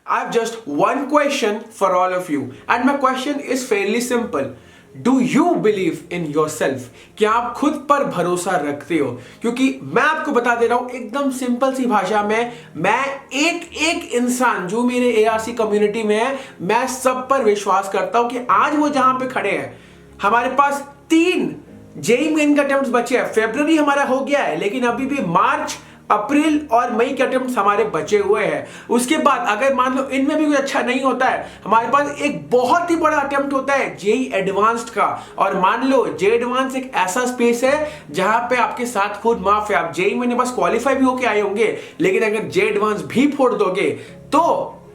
I have just one question for all of you, and my question is fairly simple. Do you believe in yourself? क्या आप खुद पर भरोसा रखते हो? क्योंकि मैं आपको बता दे रहा हूं एकदम सिंपल सी भाषा में, मैं एक एक इंसान जो मेरे एआरसी कम्युनिटी में है, मैं सब पर विश्वास करता हूं कि आज वो जहां पे खड़े हैं, हमारे पास 3 जेईई मेन के अटेम्प्ट्स बचे हैं। फरवरी हमारा हो गया है, लेकिन अभी भी मार्च, अप्रैल और मई के अटेम्प्ट्स हमारे बचे हुए हैं। उसके बाद अगर मान लो इनमें भी कुछ अच्छा नहीं होता है, हमारे पास एक बहुत ही बड़ा अटेम्प्ट होता है जेईई एडवांस्ड का। और मान लो जेईई एडवांस एक ऐसा स्पेस है जहां पे आपके साथ खुद माफ है, आप जेईई में बस क्वालिफाई भी होके आए होंगे, लेकिन अगर जेईई एडवांस भी फोड़ दोगे तो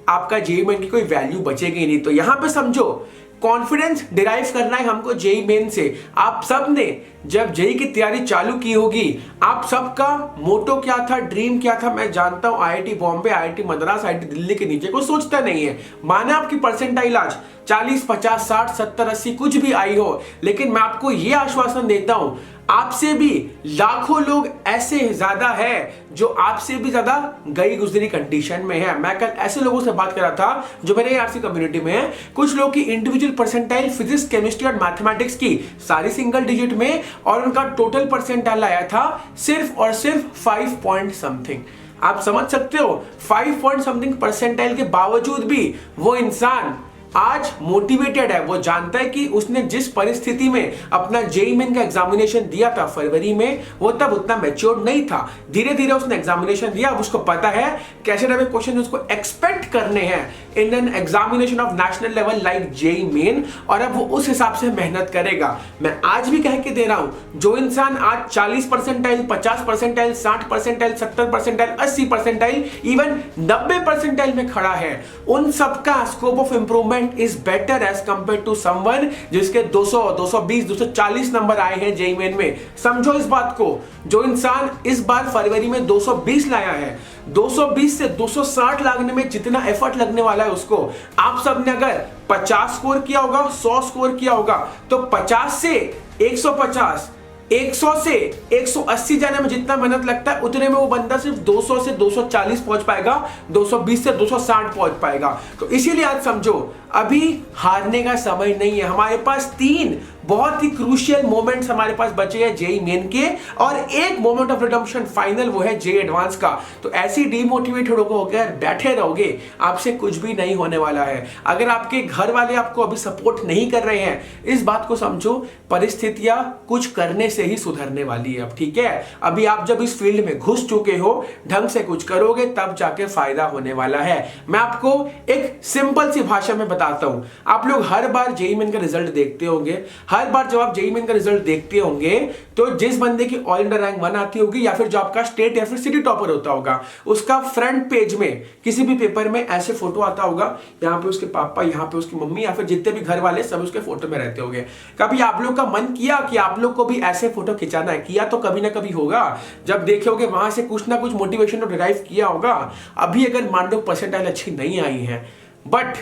आपका जेईई मेन की कोई वैल्यू बचेगी नहीं। तो यहां पे समझो, कॉन्फिडेंस डिराइव करना है हमको जेईई मेन से। आप सब ने जब जेईई की तैयारी चालू की होगी, आप सबका मोटो क्या था, ड्रीम क्या था, मैं जानता हूं IIT Bombay, IIT Madras, IIT Delhi के नीचे कोई सोचता नहीं है। माना आपकी परसेंटाइल आज 40, 50, 60, 70, 80 कुछ भी आई हो, लेकिन मैं आपको यह आश्वासन देता हूं, आपसे भी लाखों लोग ऐसे ज्यादा है जो आपसे भी ज्यादा गई गुजरी कंडीशन में है। मैं कल ऐसे लोगों से बात कर रहा था जो मेरे आरसी कम्युनिटी में है। कुछ लोग की इंडिविजुअल परसेंटाइल फिजिक्स, केमिस्ट्री और मैथमेटिक्स की सारी सिंगल डिजिट में, और उनका टोटल परसेंटाइल आया था सिर्फ और सिर्फ 5 पॉइंट समथिंग। आप समझ सकते हो, 5 पॉइंट समथिंग परसेंटाइल के बावजूद भी वो इंसान आज मोटिवेटेड है। वो जानता है कि उसने जिस परिस्थिति में अपना जेईई मेन का एग्जामिनेशन दिया था फरवरी में, वो तब उतना मैच्योर्ड नहीं था। धीरे धीरे उसने एग्जामिनेशन दिया, अब उसको पता है कैसे टाइप के क्वेश्चन उसको एक्सपेक्ट करने हैं in an examination of national level like JEE main, और अब वो उस हिसाब से मेहनत करेगा। मैं आज भी कह के दे रहा हूं, जो इंसान आज 40 percentile, 50 percentile, 60 percentile, 70 percentile, 80 percentile, even 90 percentile में खड़ा है, उन सबका scope of improvement is better as compared to someone जिसके 200, 220, 240 नंबर आए हैं जेईई मेन में। समझो इस बात को, जो इंसान इस बार फरवरी में 220 लाया है, 220 से 260 लाने में जितना एफर्ट लगने वाला है उसको, आप सबने अगर 50 स्कोर किया होगा, 100 स्कोर किया होगा, तो 50 से 150, 100 से 180 जाने में जितना मेहनत लगता है, उतने में वो बंदा सिर्फ 200 से 240 पहुंच पाएगा, 220 से 260 पहुंच पाएगा। तो इसीलिए आज समझो, अभी हारने का समय नहीं है। हमारे पास 3 बहुत ही क्रूशियल मोमेंट्स हमारे पास बचे हैं जेईई मेन के, और एक मोमेंट ऑफ रिडेम्पशन फाइनल, वो है जेईई एडवांस का। तो ऐसी डीमोटिवेटेड होकर बैठे रहोगे, आपसे कुछ भी नहीं होने वाला है। अगर आपके घर वाले आपको अभी सपोर्ट नहीं कर रहे हैं, इस बात को समझो, परिस्थितियां कुछ करने से ही सुधरने वाली है। अब ठीक है, अभी आप जब इस फील्ड में घुस चुके हो, ढंग से कुछ करोगे तब जाके फायदा होने वाला है। मैं आपको एक सिंपल सी भाषा में बताता हूं। आप लोग हर बार जेईई मेन का रिजल्ट देखते होंगे, हर बार जब आप जेईई मेन का रिजल्ट देखते होंगे, तो जिस बंदे की ऑल इंडिया रैंक 1 आती होगी, या फिर जो आपका स्टेट या फिर सिटी टॉपर होता होगा, उसका फ्रंट पेज में किसी भी पेपर में ऐसे फोटो आता होगा, यहाँ पे उसके पापा, यहाँ पे उसकी मम्मी, या फिर जितने भी घर वाले सब उसके फोटो में रहते होंगे। कभी आप लोग का मन किया कि आप लोग को भी ऐसे फोटो खिंचाना है? किया तो कभी ना कभी होगा, जब देखोगे वहां से कुछ ना कुछ मोटिवेशन डिराइव किया होगा। अभी अगर मान लो परसेंटाइल अच्छी नहीं आई है, बट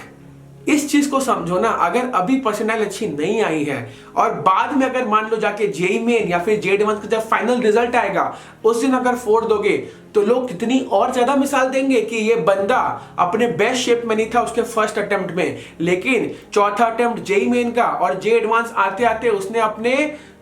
इस चीज को समझो ना, अगर अभी परसेंटाइल अच्छी नहीं आई है और बाद में अगर मान लो जाके जेईई मेन या फिर जेईई एडवांस का जब फाइनल रिजल्ट आएगा, उस दिन अगर फोड़ दोगे, तो लोग कितनी और ज्यादा मिसाल देंगे कि ये बंदा अपने बेस्ट शेप में नहीं था उसके फर्स्ट अटेम्प्ट में, लेकिन चौथा अटेम्प्ट जेईई मेन का और जेईई एडवांस आते आते उसने अपने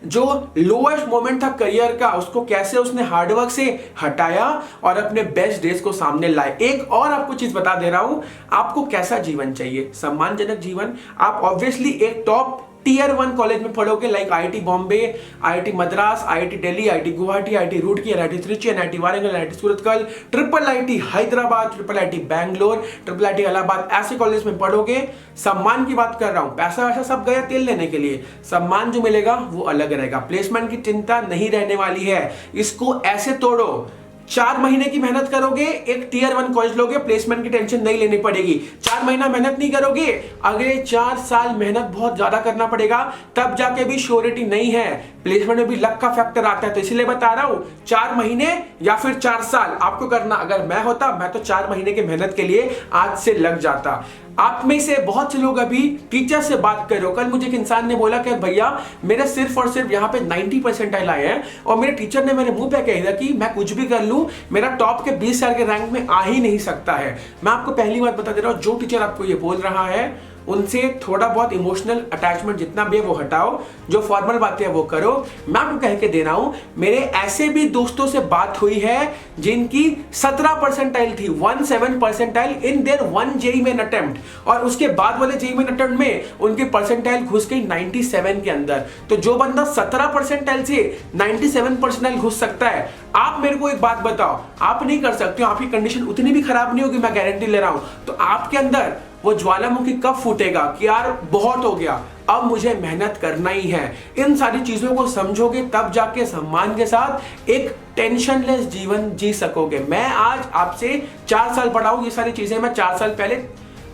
जो लोएस्ट मोमेंट था करियर का, उसको कैसे उसने हार्डवर्क से हटाया और अपने बेस्ट डेज को सामने लाए। एक और आपको चीज बता दे रहा हूं, आपको कैसा जीवन चाहिए? सम्मानजनक जीवन। आप ऑब्वियसली एक टॉप टियर 1 कॉलेज में पढ़ोगे, like IIT Bombay, IIT Madras, IIT Delhi, IIT Guwahati, IIT Roorkee, IIT Trichy, IIT Warangal, IIT Surathkal, triple IT Hyderabad, triple IT Bangalore, triple IT Allahabad, ऐसे कॉलेज में पढ़ोगे। सम्मान की बात कर रहा हूं, पैसा वैसा सब गया तेल लेने के लिए, सम्मान जो मिलेगा वो अलग रहेगा। प्लेसमेंट की चिंता नहीं रहने वाली है। इसको ऐसे तोड़ो, 4 महीने की मेहनत करोगे, एक टियर 1 कॉलेज लोगे, प्लेसमेंट की टेंशन नहीं लेनी पड़ेगी। 4 महीना मेहनत नहीं करोगे, अगले 4 साल मेहनत बहुत ज्यादा करना पड़ेगा, तब जाके भी श्योरिटी नहीं है। प्लेसमेंट में भी लक का फैक्टर आता है, तो इसलिए बता रहा हूं, 4 महीने या फिर 4 साल आपको करना। अगर मैं होता, मैं तो 4 महीने की मेहनत के लिए आज से लग जाता। आप में से बहुत से लोग अभी टीचर से बात कर रहे हो। कल मुझे एक इंसान ने बोला कि भैया मेरे सिर्फ और सिर्फ यहाँ पे 90 परसेंटाइल आए हैं और मेरे टीचर ने मेरे मुंह पे कह दिया कि मैं कुछ भी कर लूं, मेरा टॉप के 20 साल के रैंक में आ ही नहीं सकता है। मैं आपको पहली बात बता दे रहा हूं, जो टीचर आपको ये बोल रहा है उनसे थोड़ा बहुत इमोशनल अटैचमेंट जितना भी है वो हटाओ, जो फॉर्मल बातें है वो करो। मैं आपको कह के दे रहा हूं, मेरे ऐसे भी दोस्तों से बात हुई है जिनकी 17 परसेंटाइल थी, 17 percentile in their 1 JEE main attempt, और उसके बाद वाले जेईई मेन अटेम्प्ट में उनकी परसेंटाइल घुस गई 97 के अंदर। तो जो बंदा 17 परसेंटाइल से 97 परसेंटाइल घुस सकता है, आप मेरे को एक बात बताओ, आप नहीं कर सकते हो, आपकी कंडीशन उतनी भी खराब नहीं होगी, मैं गारंटी ले रहा हूं। तो आपके अंदर वो ज्वालामुखी कब फूटेगा कि यार बहुत हो गया, अब मुझे मेहनत करना ही है। इन सारी चीजों को समझोगे तब जाके सम्मान के साथ एक टेंशनलेस जीवन जी सकोगे। मैं आज आपसे 4 साल बड़ा हूं, ये सारी चीजें मैं 4 साल पहले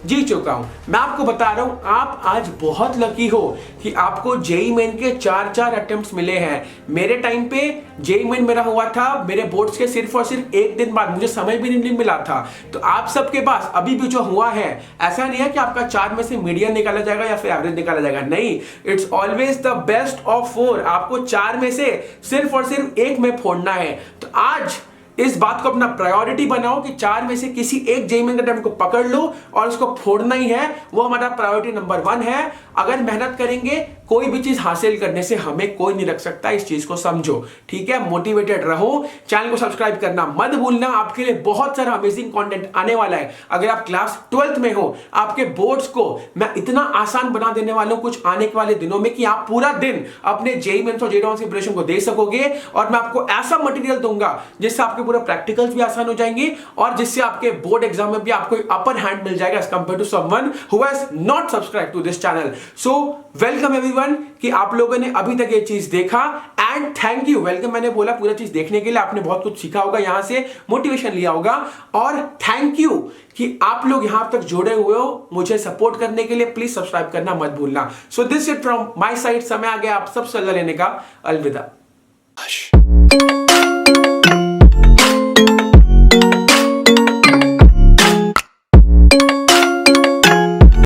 जी चुका हूं। मैं आपको बता रहा हूं, आप आज बहुत लकी हो कि आपको जेईई मेन के 4 अटेम्प्ट्स मिले हैं। मेरे टाइम पे जेईई मेन मेरा हुआ था मेरे बोर्ड्स के सिर्फ और सिर्फ 1 दिन बाद, मुझे समय भी नहीं मिला था। तो आप सबके पास अभी भी जो हुआ है, ऐसा नहीं है कि आपका 4 में से मीडियन निकाला जाएगा या फिर एवरेज निकाला जाएगा, नहीं, it's always the best of 4। आपको 4 में से सिर्फ और सिर्फ 1 में फोड़ना है। तो आज इस बात को अपना प्रायोरिटी बनाओ कि 4 में से किसी एक जेईई मेन अटेम्प्ट को पकड़ लो और उसको फोड़ना ही है। वो हमारा प्रायोरिटी नंबर 1 है। अगर मेहनत करेंगे, कोई भी चीज हासिल करने से हमें कोई नहीं रख सकता, इस चीज को समझो, ठीक है। मोटिवेटेड रहो, चैनल को सब्सक्राइब करना मत भूलना, आपके लिए बहुत सारा अमेजिंग कंटेंट आने वाला है। अगर आप क्लास 12th में हो, आपके बोर्ड्स को मैं इतना आसान बना देने वाला हूं कुछ आने के वाले दिनों में कि आप पूरा दिन अपने जेईई मेंस और जेईई एडवांस की प्रिपरेशन को दे सकोगे। और मैं आपको ऐसा मटेरियल दूंगा जिससे आपके पूरे प्रैक्टिकल्स भी आसान हो जाएंगे और जिससे आपके बोर्ड एग्जाम में भी आपको अपर हैंड मिल जाएगा as compared to someone who has not subscribe to this channel. So welcome everyone कि आप लोगों ने अभी तक ये चीज देखा, एंड थैंक यू। वेलकम मैंने बोला पूरा चीज देखने के लिए, आपने बहुत कुछ सीखा होगा, यहां से मोटिवेशन लिया होगा, और थैंक यू कि आप लोग यहां तक जुड़े हुए हो मुझे सपोर्ट करने के लिए। प्लीज सब्सक्राइब करना मत भूलना। So this it from my side, समय आ गया आप सब सलाह लेने का। अलविदा।